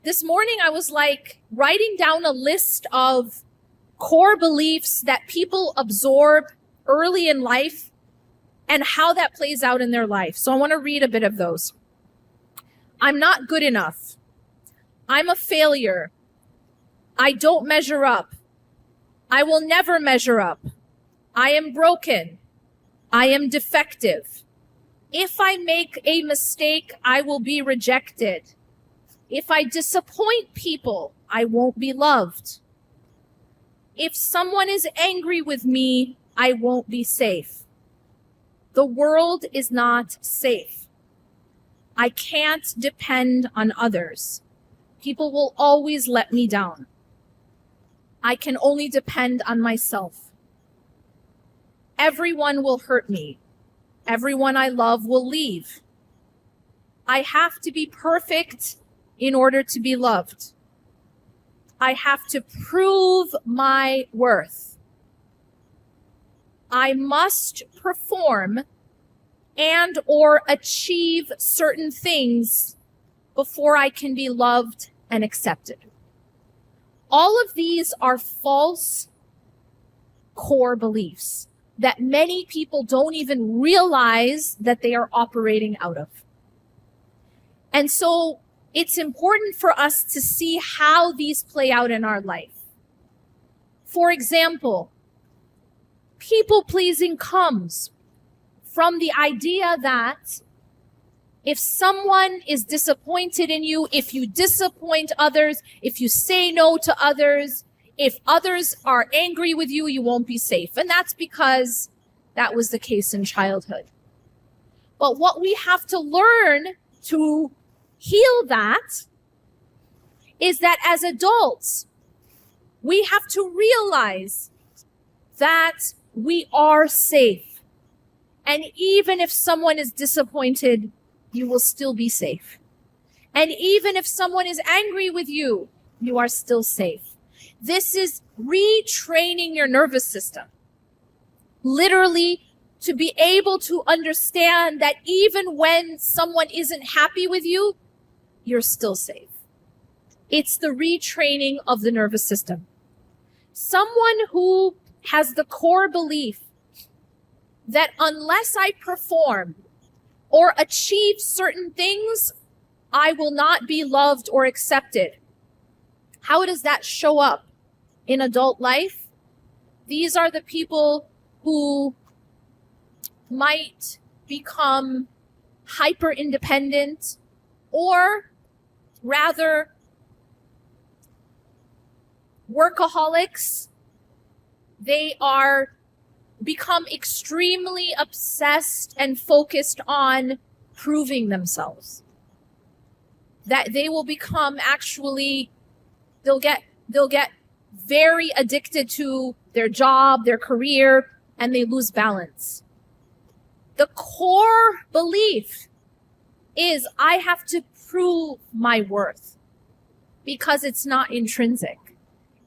this morning I was like writing down a list of core beliefs that people absorb early in life and how that plays out in their life. So I want to read a bit of those. I'm not good enough. I'm a failure. I don't measure up. I will never measure up. I am broken. I am defective. If I make a mistake, I will be rejected. If I disappoint people, I won't be loved. If someone is angry with me, I won't be safe. The world is not safe. I can't depend on others. People will always let me down. I can only depend on myself. Everyone will hurt me. Everyone I love will leave. I have to be perfect in order to be loved. I have to prove my worth. I must perform and or achieve certain things before I can be loved and accepted. All of these are false core beliefs that many people don't even realize that they are operating out of. And so it's important for us to see how these play out in our life. For example, people-pleasing comes from the idea that if someone is disappointed in you, if you disappoint others, if you say no to others, if others are angry with you, you won't be safe. And that's because that was the case in childhood. But what we have to learn to heal that is that as adults, we have to realize that we are safe. And even if someone is disappointed, you will still be safe. And even if someone is angry with you, you are still safe. This is retraining your nervous system. Literally, to be able to understand that even when someone isn't happy with you, you're still safe. It's the retraining of the nervous system. Someone who has the core belief that unless I perform or achieve certain things, I will not be loved or accepted. How does that show up in adult life? These are the people who might become hyper independent, or rather workaholics. They are become extremely obsessed and focused on proving themselves. That they will become actually, they'll get very addicted to their job, their career, and they lose balance. The core belief is I have to prove my worth because it's not intrinsic.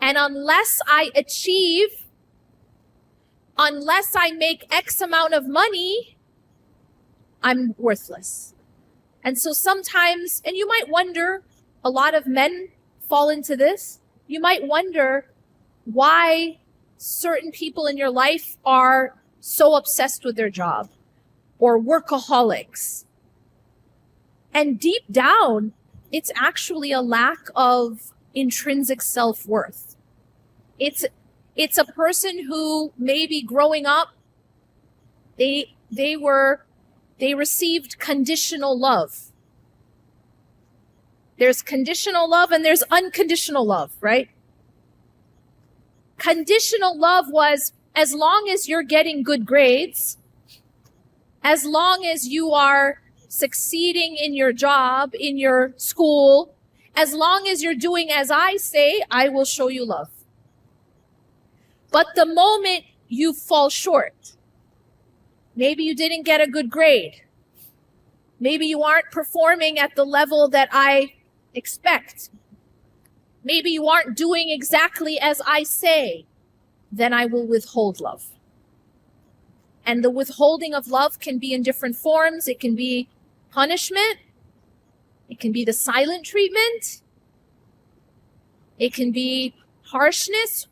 And unless I achieve, unless I make X amount of money, I'm worthless. And so sometimes, and you might wonder, a lot of men fall into this. You might wonder why certain people in your life are so obsessed with their job or workaholics. And deep down, it's actually a lack of intrinsic self-worth. It's a person who maybe growing up, they received conditional love. There's conditional love and there's unconditional love, right? Conditional love was as long as you're getting good grades, as long as you are succeeding in your job, in your school, as long as you're doing as I say, I will show you love. But the moment you fall short, maybe you didn't get a good grade, maybe you aren't performing at the level that I expect, maybe you aren't doing exactly as I say, then I will withhold love. And the withholding of love can be in different forms. It can be punishment. It can be the silent treatment. It can be harshness,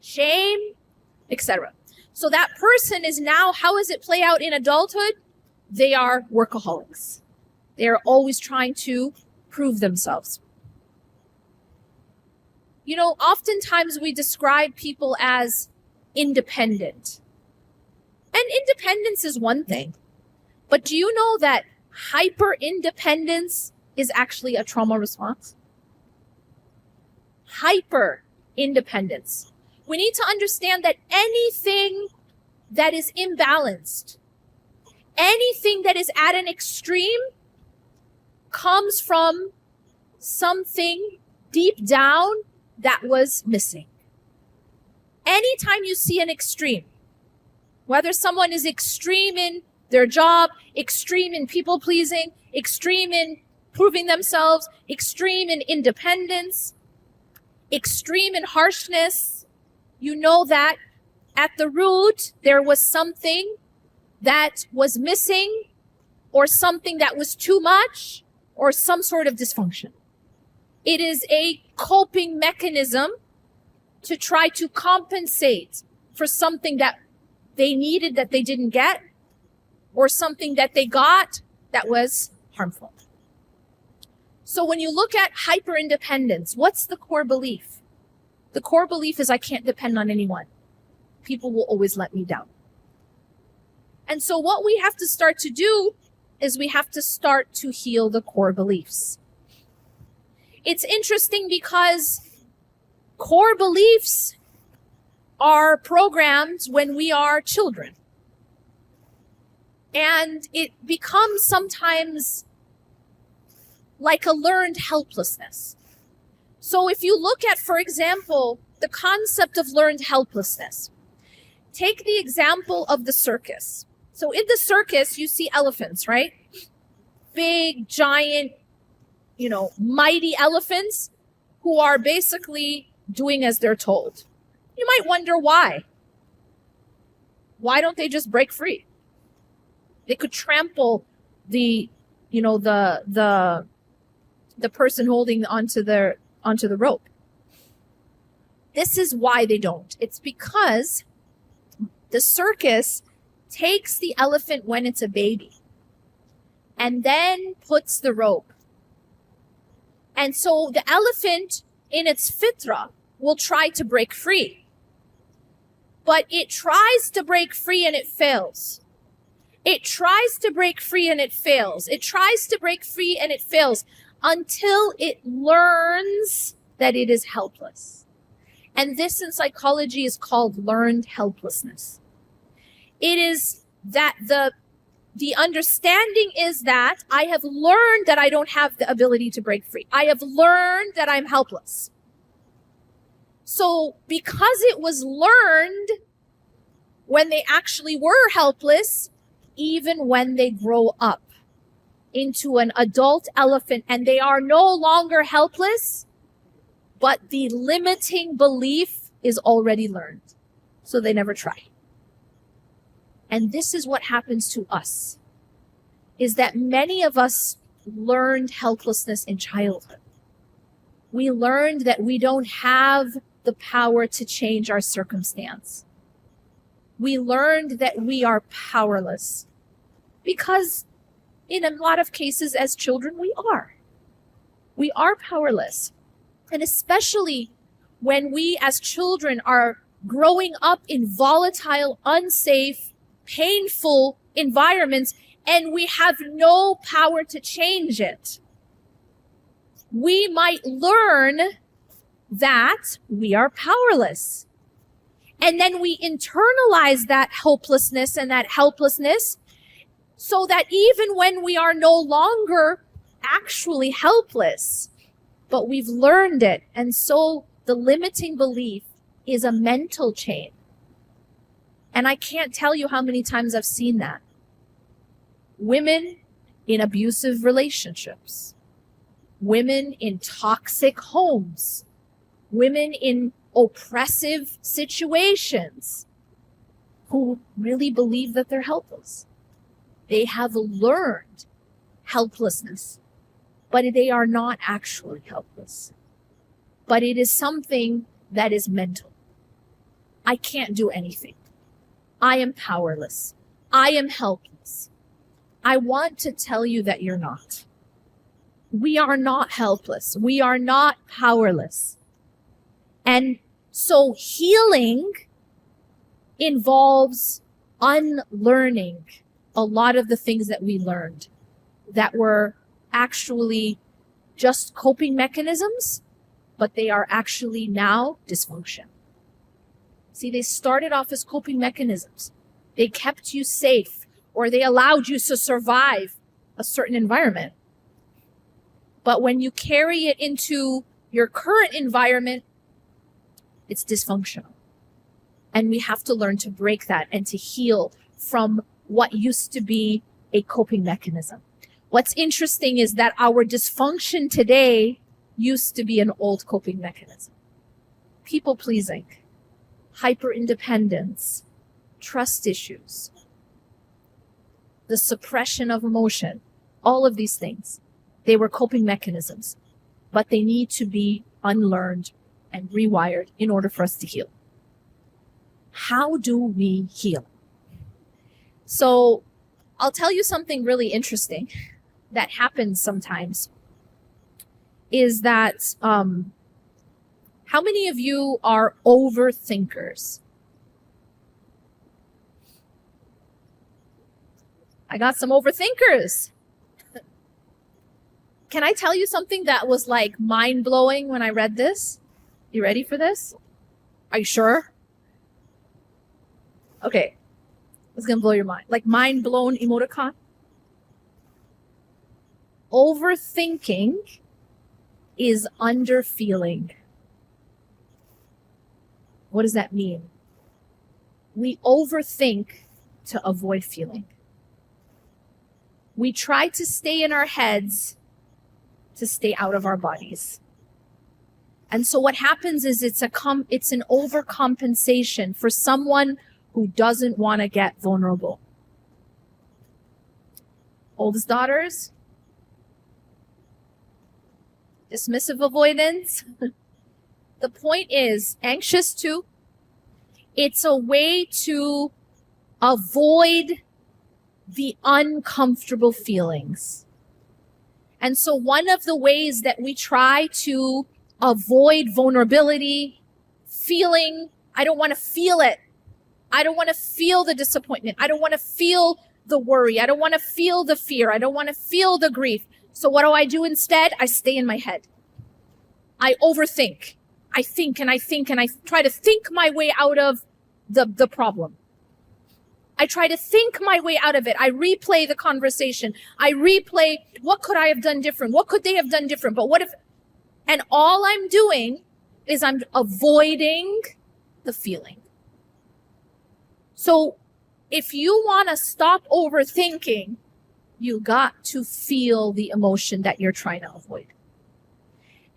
shame, etc. So that person is now, how does it play out in adulthood? They are workaholics. They are always trying to prove themselves. You know, oftentimes we describe people as independent. And independence is one thing. But do you know that hyper-independence is actually a trauma response? Hyper-independence. We need to understand that anything that is imbalanced, anything that is at an extreme, comes from something deep down that was missing. Anytime you see an extreme, whether someone is extreme in their job, extreme in people pleasing, extreme in proving themselves, extreme in independence, extreme in harshness, you know that at the root there was something that was missing, or something that was too much, or some sort of dysfunction. It is a coping mechanism to try to compensate for something that they needed that they didn't get, or something that they got that was harmful. So when you look at hyper-independence, what's the core belief? The core belief is I can't depend on anyone. People will always let me down. And so what we have to start to do is we have to start to heal the core beliefs. It's interesting because core beliefs are programmed when we are children. And it becomes sometimes like a learned helplessness. So if you look at, for example, the concept of learned helplessness, take the example of the circus. So in the circus, you see elephants, right? Big, giant, mighty elephants who are basically doing as they're told. You might wonder why. Why don't they just break free? They could trample the person holding onto the rope. This is why they don't. It's because the circus takes the elephant when it's a baby and then puts the rope. And so the elephant in its fitra will try to break free. But it tries to break free and it fails. It tries to break free and it fails. It tries to break free and it fails until it learns that it is helpless. And this in psychology is called learned helplessness. It is that the understanding is that I have learned that I don't have the ability to break free. I have learned that I'm helpless. So because it was learned when they actually were helpless, even when they grow up into an adult elephant and they are no longer helpless, but the limiting belief is already learned. So they never try. And this is what happens to us, is that many of us learned helplessness in childhood. We learned that we don't have the power to change our circumstance. We learned that we are powerless because in a lot of cases as children, we are. We are powerless. And especially when we as children are growing up in volatile, unsafe, painful environments and we have no power to change it. We might learn that we are powerless. And then we internalize that hopelessness and that helplessness so that even when we are no longer actually helpless, but we've learned it. And so the limiting belief is a mental chain. And I can't tell you how many times I've seen that. Women in abusive relationships, women in toxic homes, women in oppressive situations who really believe that they're helpless. They have learned helplessness, but they are not actually helpless. but it is something that is mental. I can't do anything. I am powerless. I am helpless. I want to tell you that you're not. We are not helpless. We are not powerless. And so healing involves unlearning a lot of the things that we learned that were actually just coping mechanisms, but they are actually now dysfunction. See, they started off as coping mechanisms. They kept you safe, or they allowed you to survive a certain environment. But when you carry it into your current environment, it's dysfunctional. And we have to learn to break that and to heal from what used to be a coping mechanism. What's interesting is that our dysfunction today used to be an old coping mechanism. People pleasing, hyper independence, trust issues, the suppression of emotion, all of these things, they were coping mechanisms, but they need to be unlearned and rewired in order for us to heal. How do we heal? So I'll tell you something really interesting that happens sometimes is that how many of you are overthinkers? I got some overthinkers. Can I tell you something that was like mind-blowing when I read this? You ready for this? Are you sure? Okay. It's going to blow your mind. Like mind-blown emoticon. Overthinking is underfeeling. What does that mean? We overthink to avoid feeling. We try to stay in our heads to stay out of our bodies. And so what happens is it's an overcompensation for someone who doesn't want to get vulnerable. Oldest daughters, dismissive avoidance. The point is, anxious too. It's a way to avoid the uncomfortable feelings. And so one of the ways that we try to avoid vulnerability, feeling, I don't want to feel it. I don't want to feel the disappointment. I don't want to feel the worry. I don't want to feel the fear. I don't want to feel the grief. So what do I do instead? I stay in my head. I overthink. I think and I think and I try to think my way out of the problem. I try to think my way out of it. I replay the conversation. I replay, what could I have done different? What could they have done different? But what if, and all I'm doing is I'm avoiding the feeling. So if you want to stop overthinking, you got to feel the emotion that you're trying to avoid.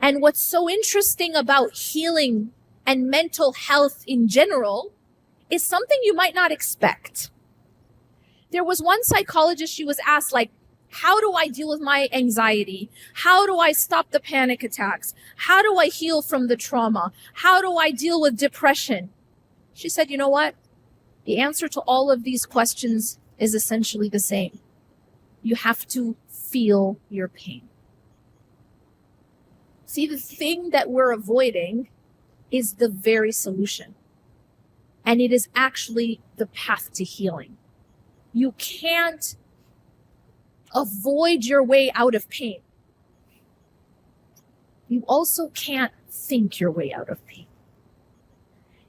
And what's so interesting about healing and mental health in general is something you might not expect. There was one psychologist, she was asked, like, how do I deal with my anxiety? How do I stop the panic attacks? How do I heal from the trauma? How do I deal with depression? She said, you know what? The answer to all of these questions is essentially the same. You have to feel your pain. See, the thing that we're avoiding is the very solution. And it is actually the path to healing. You can't avoid your way out of pain. You also can't think your way out of pain.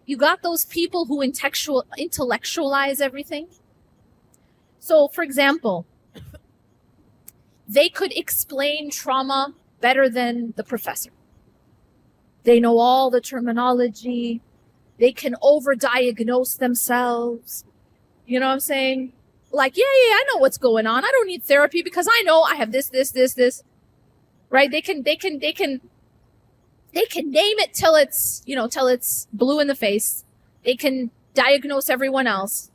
You got those people who intellectualize everything. So, for example, they could explain trauma better than the professor. They know all the terminology. They can overdiagnose themselves. You know what I'm saying? Like, yeah, I know what's going on. I don't need therapy because I know I have this. Right? They can name it till it's blue in the face. They can diagnose everyone else.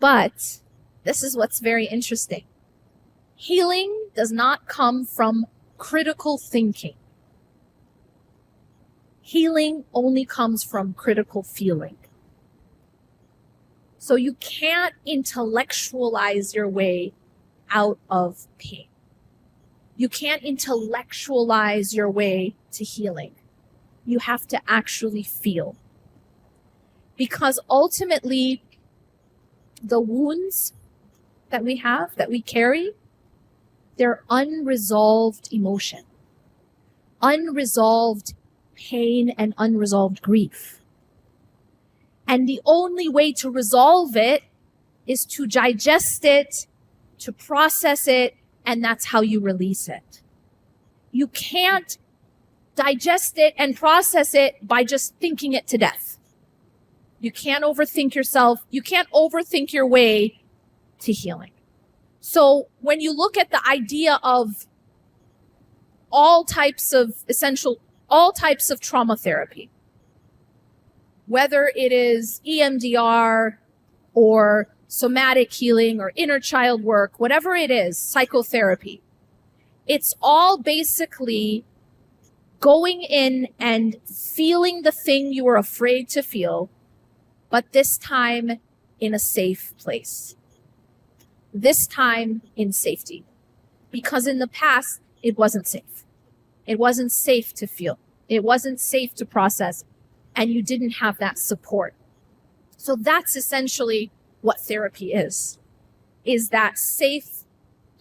But this is what's very interesting. Healing does not come from critical thinking. Healing only comes from critical feeling. So you can't intellectualize your way out of pain. You can't intellectualize your way to healing. You have to actually feel. Because ultimately, the wounds that we have, that we carry, they're unresolved emotion, unresolved pain, and unresolved grief. And the only way to resolve it is to digest it, to process it, and that's how you release it. You can't digest it and process it by just thinking it to death. You can't overthink yourself. You can't overthink your way to healing. So when you look at the idea of all types of trauma therapy, whether it is EMDR or somatic healing or inner child work, whatever it is, psychotherapy, it's all basically going in and feeling the thing you were afraid to feel, but this time in a safe place. This time in safety. Because in the past, it wasn't safe. It wasn't safe to feel. It wasn't safe to process. And you didn't have that support. So that's essentially what therapy is that safe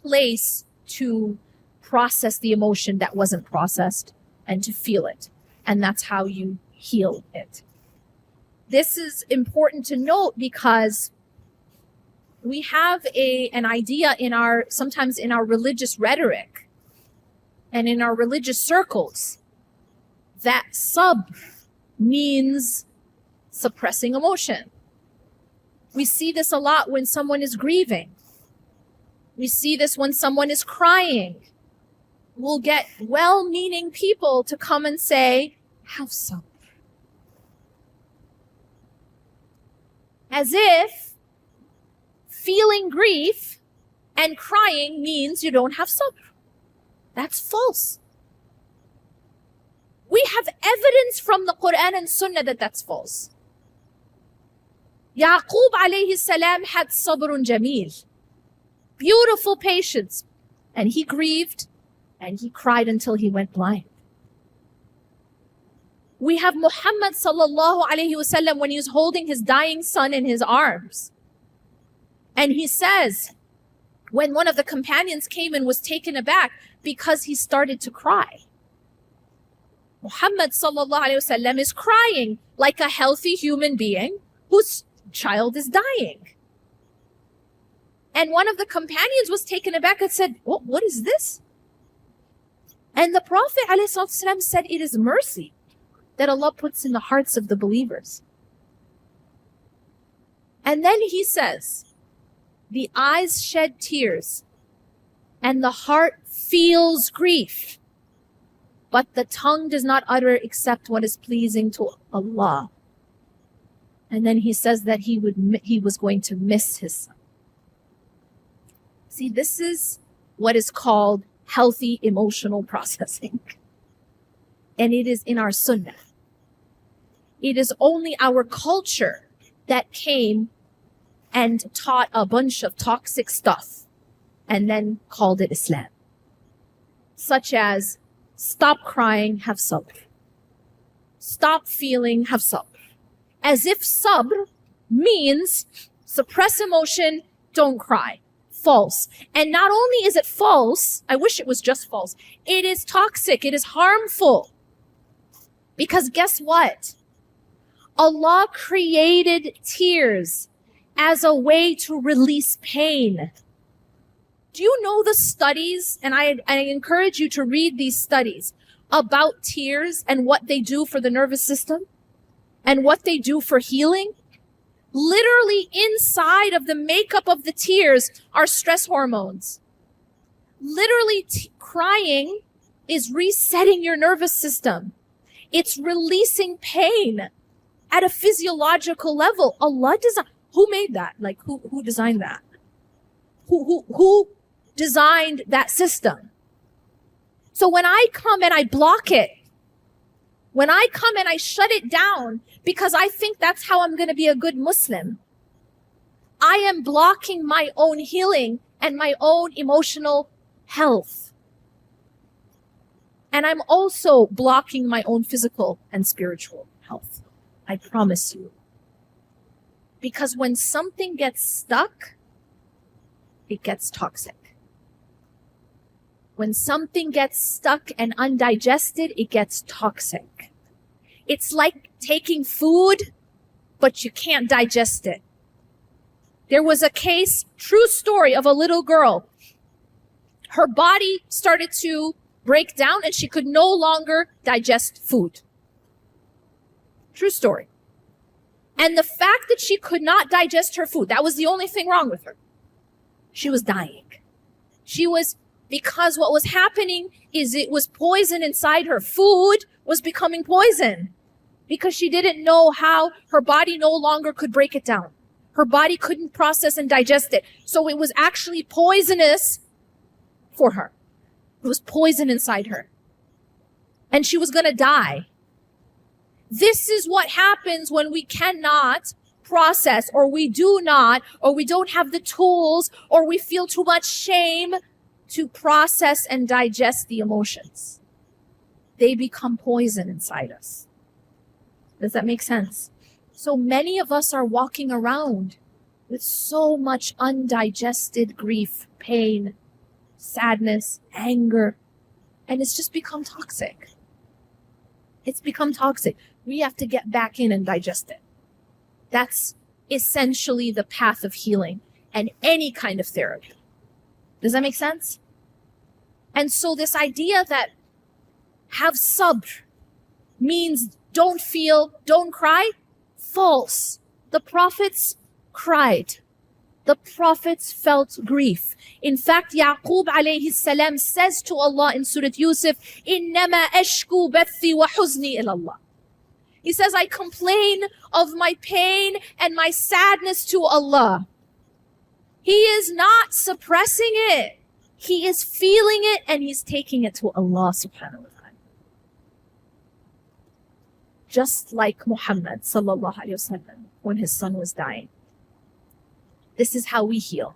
place to process the emotion that wasn't processed and to feel it. And that's how you heal it. This is important to note because we have an idea sometimes in our religious rhetoric and in our religious circles that sabr means suppressing emotion. We see this a lot when someone is grieving. We see this when someone is crying. We'll get well-meaning people to come and say, have sabr. As if feeling grief and crying means you don't have sabr. That's false. We have evidence from the Quran and Sunnah that that's false. Yaqub alayhi salam had sabrun jameel, beautiful patience, and he grieved and he cried until he went blind. We have Muhammad sallallahu alayhi wasallam when he was holding his dying son in his arms. And he says, when one of the companions came and was taken aback because he started to cry. Muhammad sallallahu alayhi wasallam is crying like a healthy human being whose child is dying. And one of the companions was taken aback and said, what is this? And the Prophet ﷺ said, it is mercy that Allah puts in the hearts of the believers. And then he says, the eyes shed tears and the heart feels grief, but the tongue does not utter except what is pleasing to Allah. And then he says that he was going to miss his son. See, this is what is called healthy emotional processing. And it is in our sunnah. It is only our culture that came and taught a bunch of toxic stuff and then called it Islam. Such as, stop crying, have sabr. Stop feeling, have sabr. As if sabr means suppress emotion, don't cry. False. And not only is it false, I wish it was just false, it is toxic, it is harmful. Because guess what? Allah created tears as a way to release pain. Do you know the studies, and I encourage you to read these studies about tears and what they do for the nervous system and what they do for healing? Literally inside of the makeup of the tears are stress hormones. Literally crying is resetting your nervous system. It's releasing pain at a physiological level. Allah designed. Who made that? Like who designed that? Who designed that system? So when I come and I block it, When I come and I shut it down because I think that's how I'm going to be a good Muslim, I am blocking my own healing and my own emotional health. And I'm also blocking my own physical and spiritual health. I promise you. Because when something gets stuck, it gets toxic. When something gets stuck and undigested, it gets toxic. It's like taking food, but you can't digest it. There was a case, true story, of a little girl. Her body started to break down and she could no longer digest food. True story. And the fact that she could not digest her food, that was the only thing wrong with her. She was dying. Because what was happening is it was poison inside her. Food was becoming poison because she didn't know how her body no longer could break it down. Her body couldn't process and digest it. So it was actually poisonous for her. It was poison inside her. And she was going to die. This is what happens when we cannot process, or we do not, or we don't have the tools, or we feel too much shame to process and digest the emotions. They become poison inside us. Does that make sense? So many of us are walking around with so much undigested grief, pain, sadness, anger, and it's just become toxic. It's become toxic. We have to get back in and digest it. That's essentially the path of healing and any kind of therapy. Does that make sense? And so this idea that have sabr means don't feel, don't cry, false. The prophets cried. The prophets felt grief. In fact, Yaqub alayhi salam says to Allah in Surah Yusuf, إِنَّمَا أَشْكُو بَثِّي وَحُزْنِي إِلَى اللَّهِ. He says, I complain of my pain and my sadness to Allah. He is not suppressing it. He is feeling it and he's taking it to Allah subhanahu wa ta'ala. Just like Muhammad sallallahu alayhi wa sallam when his son was dying. This is how we heal.